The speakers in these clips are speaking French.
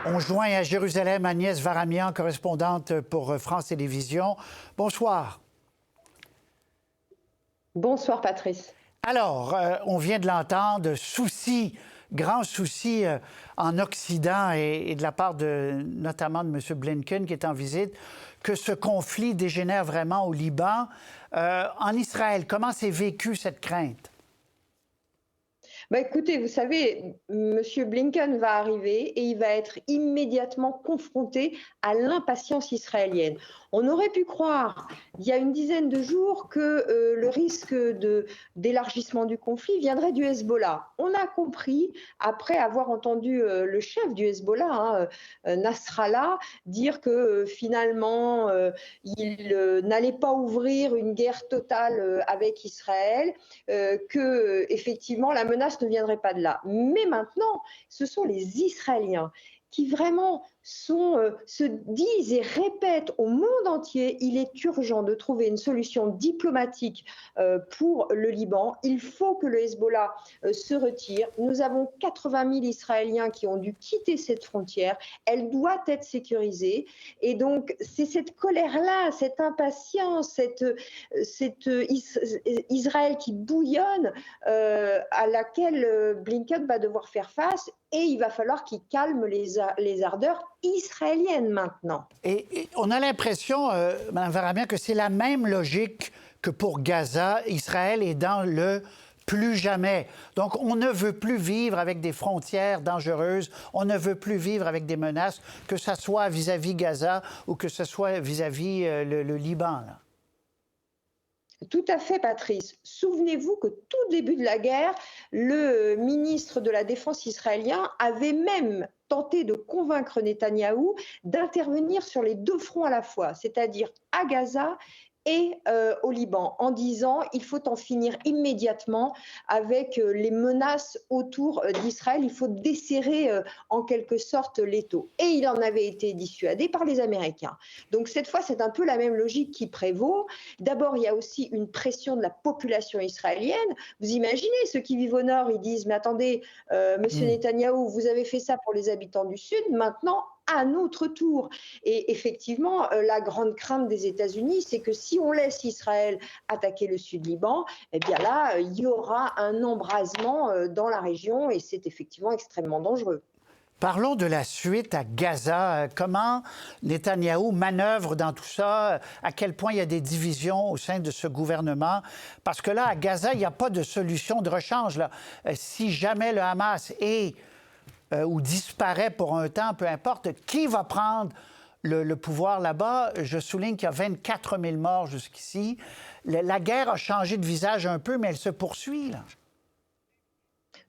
On joint à Jérusalem Agnès Varamian, correspondante pour France Télévisions. Bonsoir. Bonsoir, Patrice. Alors, on vient de l'entendre, grand souci en Occident et de la part notamment de M. Blinken qui est en visite, que ce conflit dégénère vraiment au Liban. En Israël, comment s'est vécue cette crainte? Écoutez, vous savez, M. Blinken va arriver et il va être immédiatement confronté à l'impatience israélienne. On aurait pu croire, il y a une dizaine de jours, que le risque d'élargissement du conflit viendrait du Hezbollah. On a compris, après avoir entendu le chef du Hezbollah, Nasrallah, dire que finalement, il n'allait pas ouvrir une guerre totale avec Israël, que effectivement la menace ne viendrait pas de là. Mais maintenant, ce sont les Israéliens qui vraiment se disent et répètent au monde entier, il est urgent de trouver une solution diplomatique pour le Liban. Il faut que le Hezbollah se retire. Nous avons 80 000 Israéliens qui ont dû quitter cette frontière. Elle doit être sécurisée. Et donc, c'est cette colère-là, cette impatience, cette Israël qui bouillonne à laquelle Blinken va devoir faire face. Et il va falloir qu'il calme les ardeurs israéliennes maintenant. Et on a l'impression, Mme Varamian, que c'est la même logique que pour Gaza. Israël est dans le plus jamais. Donc, on ne veut plus vivre avec des frontières dangereuses. On ne veut plus vivre avec des menaces, que ce soit vis-à-vis Gaza ou que ce soit vis-à-vis le Liban, là. Tout à fait, Patrice. Souvenez-vous que tout début de la guerre, le ministre de la Défense israélien avait même tenté de convaincre Netanyahou d'intervenir sur les deux fronts à la fois, c'est-à-dire à Gaza et au Liban, en disant il faut en finir immédiatement avec les menaces autour d'Israël, il faut desserrer en quelque sorte l'étau. Et il en avait été dissuadé par les Américains. Donc cette fois, c'est un peu la même logique qui prévaut. D'abord, il y a aussi une pression de la population israélienne. Vous imaginez, ceux qui vivent au nord, ils disent mais attendez, monsieur Netanyahou, vous avez fait ça pour les habitants du sud, maintenant à notre tour. Et effectivement, la grande crainte des États-Unis, c'est que si on laisse Israël attaquer le Sud-Liban, eh bien là, il y aura un embrasement dans la région et c'est effectivement extrêmement dangereux. Parlons de la suite à Gaza. Comment Netanyahou manœuvre dans tout ça? À quel point il y a des divisions au sein de ce gouvernement? Parce que là, à Gaza, il n'y a pas de solution de rechange, là. Si jamais le Hamas est ou disparaît pour un temps, peu importe, qui va prendre le pouvoir là-bas? Je souligne qu'il y a 24 000 morts jusqu'ici. La guerre a changé de visage un peu, mais elle se poursuit, là.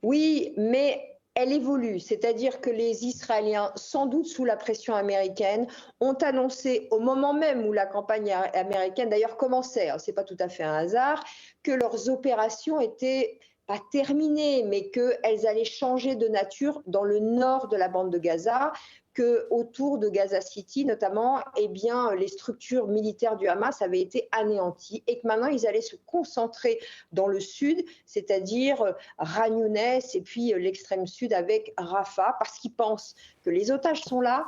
Oui, mais elle évolue, c'est-à-dire que les Israéliens, sans doute sous la pression américaine, ont annoncé au moment même où la campagne américaine d'ailleurs commençait, ce n'est pas tout à fait un hasard, que leurs opérations étaient pas terminées, mais qu'elles allaient changer de nature dans le nord de la bande de Gaza, que autour de Gaza City notamment, eh bien, les structures militaires du Hamas avaient été anéanties et que maintenant ils allaient se concentrer dans le sud, c'est-à-dire Khan Younes et puis l'extrême sud avec Rafah, parce qu'ils pensent que les otages sont là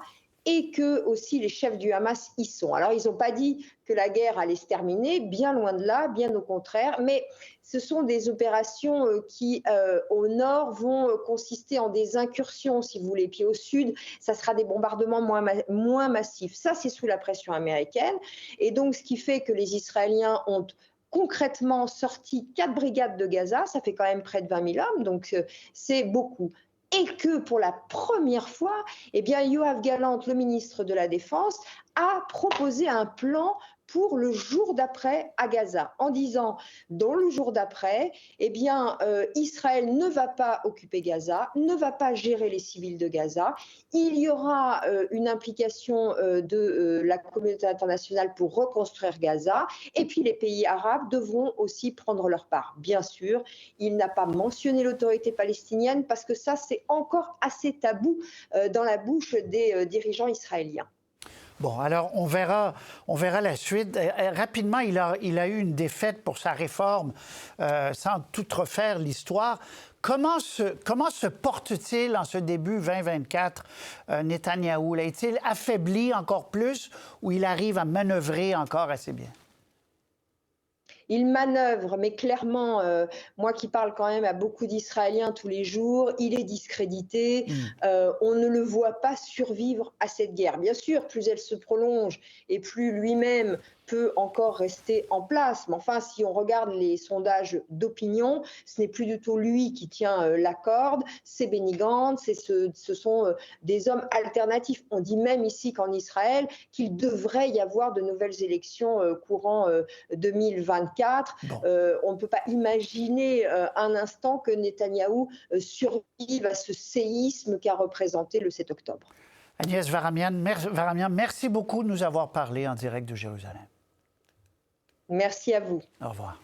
et que aussi les chefs du Hamas y sont. Alors, ils n'ont pas dit que la guerre allait se terminer, bien loin de là, bien au contraire, mais ce sont des opérations qui, au nord, vont consister en des incursions, si vous voulez, puis au sud, ça sera des bombardements moins massifs. Ça, c'est sous la pression américaine, et donc ce qui fait que les Israéliens ont concrètement sorti 4 brigades de Gaza, ça fait quand même près de 20 000 hommes, donc c'est beaucoup. Et que pour la première fois, eh bien, Yoav Gallant, le ministre de la Défense, a proposé un plan pour le jour d'après à Gaza, en disant, dans le jour d'après, eh bien, Israël ne va pas occuper Gaza, ne va pas gérer les civils de Gaza. Il y aura une implication de la communauté internationale pour reconstruire Gaza. Et puis, les pays arabes devront aussi prendre leur part. Bien sûr, il n'a pas mentionné l'autorité palestinienne parce que ça, c'est encore assez tabou dans la bouche des dirigeants israéliens. Bon, alors on verra la suite. Rapidement, il a eu une défaite pour sa réforme, sans tout refaire l'histoire. comment se porte-t-il en ce début 2024, Netanyahou? Est-il affaibli encore plus ou il arrive à manœuvrer encore assez bien? Il manœuvre, mais clairement, moi qui parle quand même à beaucoup d'Israéliens tous les jours, il est discrédité. On ne le voit pas survivre à cette guerre. Bien sûr, plus elle se prolonge et plus lui-même peut encore rester en place. Mais enfin, si on regarde les sondages d'opinion, ce n'est plus du tout lui qui tient la corde, c'est Benny Gantz, ce sont des hommes alternatifs. On dit même ici qu'en Israël, qu'il devrait y avoir de nouvelles élections courant 2024. Bon. On ne peut pas imaginer un instant que Netanyahou survive à ce séisme qu'a représenté le 7 octobre. Agnès Varamian, merci beaucoup de nous avoir parlé en direct de Jérusalem. Merci à vous. Au revoir.